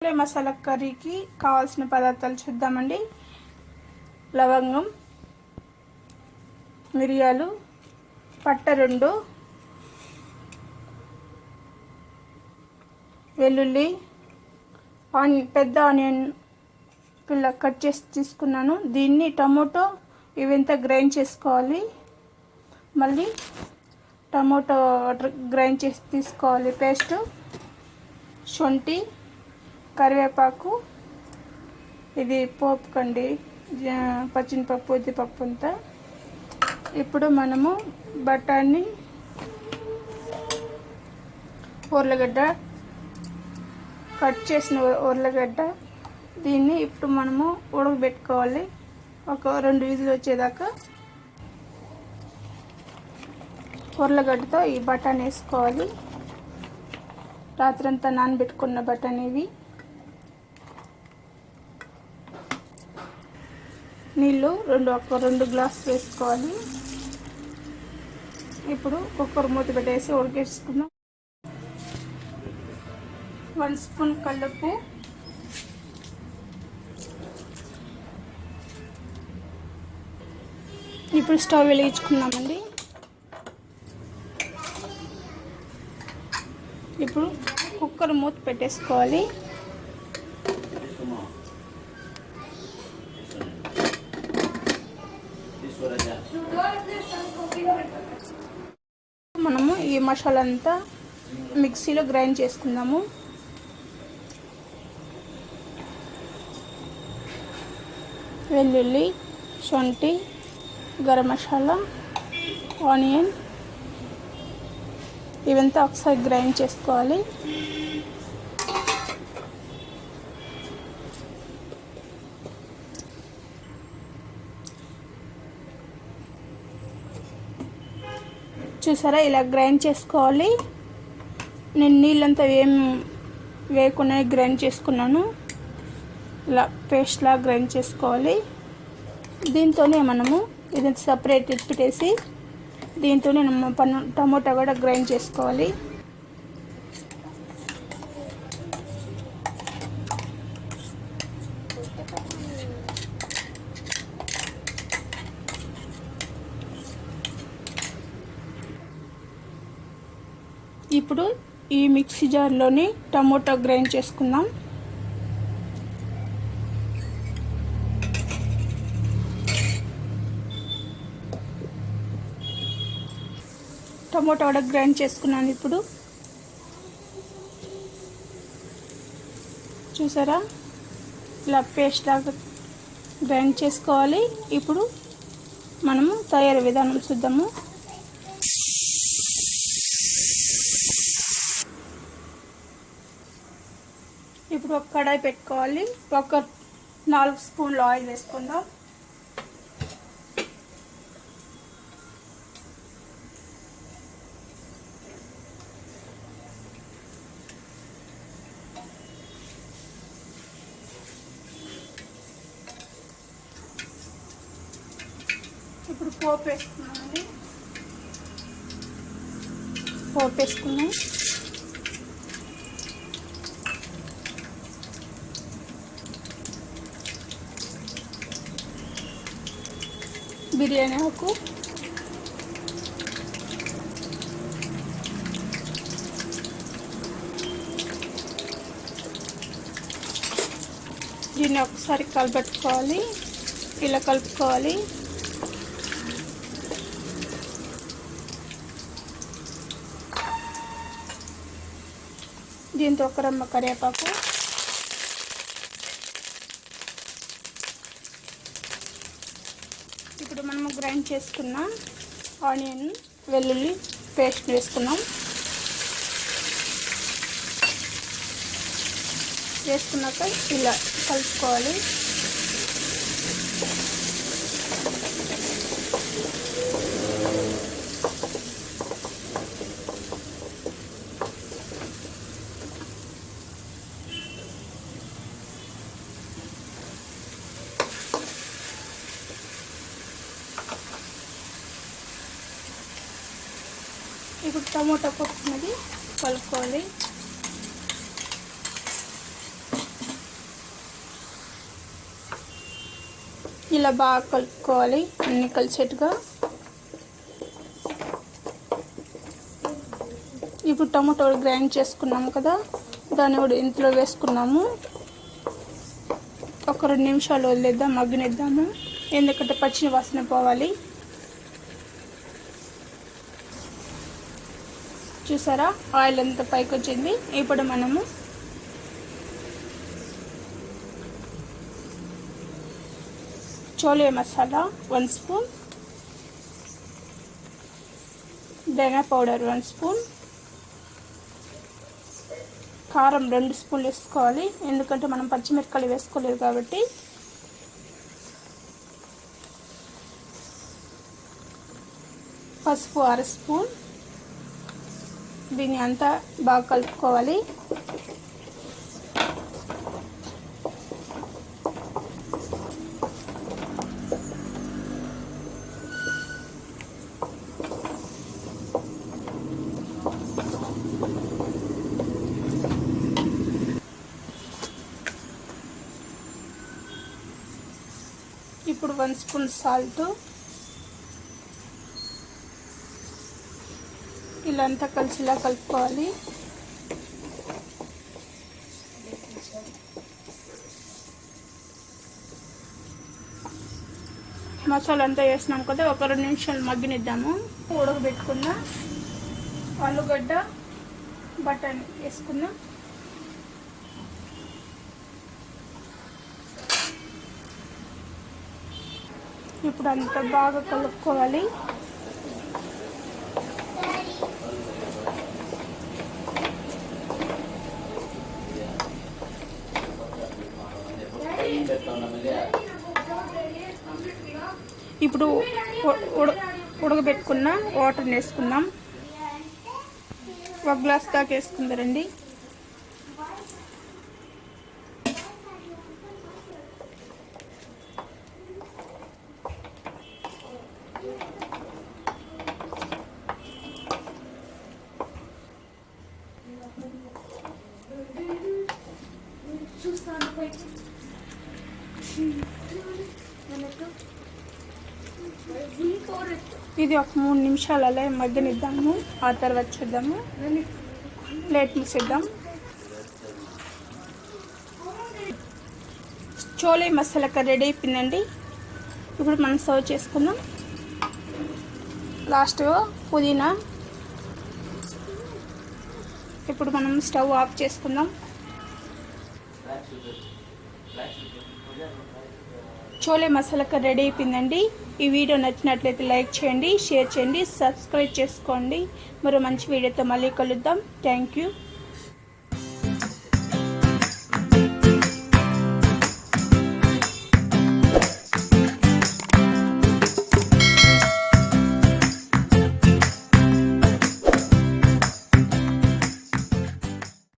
చిక్కుడుకాయ మసాలా కర్రీకి కావాల్సిన పదార్థాలు చూద్దామండి. లవంగం, మిరియాలు, పట్ట 2, వెల్లుల్లి, పెద్ద ఆనియన్ ఇలా కట్ చేసి తీసుకున్నాను. దీన్ని టమోటో ఇవంతా గ్రైండ్ చేసుకోవాలి. మళ్ళీ టమోటో గ్రైండ్ చేసి తీసుకోవాలి పేస్ట్, శొంఠి, కరివేపాకు, ఇది పోపు కండి, పచ్చిమిరపప్పు, ఉద్దిపప్పు అంతా. ఇప్పుడు మనము బఠానీ, ఉర్లగడ్డ, కట్ చేసిన ఉర్లగడ్డ, దీన్ని ఇప్పుడు మనము ఉడకబెట్టుకోవాలి ఒక 2 విజిల్ వచ్చేదాకా. ఉర్లగడ్డతో ఈ బఠానీ వేసుకోవాలి. రాత్రంతా నానబెట్టుకున్న బఠానీ ఇవి. నీళ్ళు ఒక 2 గ్లాసులు వేసుకోవాలి. ఇప్పుడు కుక్కర్ మూత పెట్టేసి ఉడికేసుకుందాం. 1 స్పూన్ కల్లుప్పు, ఇప్పుడు స్టవ్ వెలిగించుకున్నామండి. ఇప్పుడు కుక్కర్ మూత పెట్టేసుకోవాలి. మనము ఈ మసాలా అంతా మిక్సీలో గ్రైండ్ చేసుకుందాము. వెల్లుల్లి, శొంఠి, గరం మసాలా, ఆనియన్ ఇవంతా ఒకసారి గ్రైండ్ చేసుకోవాలి. చూసారా, ఇలా గ్రైండ్ చేసుకోవాలి. నేను నీళ్ళంతా ఏం వేయకుండా గ్రైండ్ చేసుకున్నాను. ఇలా పేస్ట్లా గ్రైండ్ చేసుకోవాలి. దీంతోనే మనము ఇది సపరేట్ పెట్టేసి దీంతోనే టమోటా కూడా గ్రైండ్ చేసుకోవాలి. ఇప్పుడు ఈ మిక్సీ జార్లోని టమోటా గ్రైండ్ చేసుకుందాం. టమోటా కూడా గ్రైండ్ చేసుకున్నాను. ఇప్పుడు చూసారా, ఇలా పేస్ట్ లాగా గ్రైండ్ చేసుకోవాలి. ఇప్పుడు మనము తయారీ విధానం చూద్దాము. ఇప్పుడు ఒక కడాయి పెట్టుకోవాలి. ఒక 4 స్పూన్లు ఆయిల్ వేసుకుందాం. ఇప్పుడు పోపు వేసుకున్నామండి. పోపు వేసుకున్నాం. బిర్యానీ ఆకు, దీన్ని ఒకసారి కలపెట్టుకోవాలి. ఇలా కలుపుకోవాలి. దీంతో ఒక రెమ్మ కరివేపాకు, ఇప్పుడు మనము గ్రైండ్ చేసుకున్న ఆనియన్, వెల్లుల్లి పేస్ట్ వేసుకున్నాం. వేసుకున్నాక ఇలా కలుపుకోవాలి. ఇప్పుడు టమోటా పప్పున్నది కలుపుకోవాలి. ఇలా బాగా కలుపుకోవాలి అన్నీ కలిసేట్టుగా. ఇప్పుడు టమాటోలు గ్రైండ్ చేసుకున్నాము కదా, దాన్ని కూడా ఇంట్లో వేసుకున్నాము. ఒక 2 నిమిషాలు వదిలేద్దాం, మగ్గనిద్దాము, ఎందుకంటే పచ్చి వాసన పోవాలి. చూసారా ఆయిల్ అంతా పైకి వచ్చింది. ఇప్పుడు మనము చోలే మసాలా 1 స్పూన్, ధనియా పౌడర్ 1 స్పూన్, కారం 2 స్పూన్లు వేసుకోవాలి, ఎందుకంటే మనం పచ్చిమిరపకాయలు వేసుకోలేదు కాబట్టి. పసుపు 1/2 స్పూన్. దీన్ని అంతా బాగా కలుపుకోవాలి. ఇప్పుడు 1 స్పూన్ సాల్ట్. ఇలా అంతా కలిసిలా కలుపుకోవాలి. మసాలా అంతా వేసినాం కదా, ఒక 2 నిమిషాలు మగ్గనిద్దాము. ఉడకబెట్టుకున్న ఆలుగడ్డ బటానీ వేసుకుందాం. ఇప్పుడు అంతా బాగా కలుపుకోవాలి. ఇప్పుడు ఉడకబెట్టుకున్న వాటర్ వేసుకుందాం. 1 గ్లాస్ దాకా వేసుకుందారండి. ఇది ఒక 3 నిమిషాలు అలా మగ్గనిద్దాము. ఆ తర్వాత చూద్దాము. ప్లేట్ మూసేద్దాం. చోలే మసాలా కర్రీ రెడీ అయిపోయిందండి. ఇప్పుడు మనం సర్వ్ చేసుకుందాం. లాస్ట్ పుదీనా. ఇప్పుడు మనం స్టవ్ ఆఫ్ చేసుకుందాం. చోలే మసాలా కర్రీ రెడీ అయిపోయిందండి. ఈ వీడియో నచ్చినట్లయితే లైక్ చేయండి, షేర్ చేయండి, సబ్స్క్రైబ్ చేసుకోండి. మరో మంచి వీడియోతో మళ్ళీ కలుద్దాం. Thank you.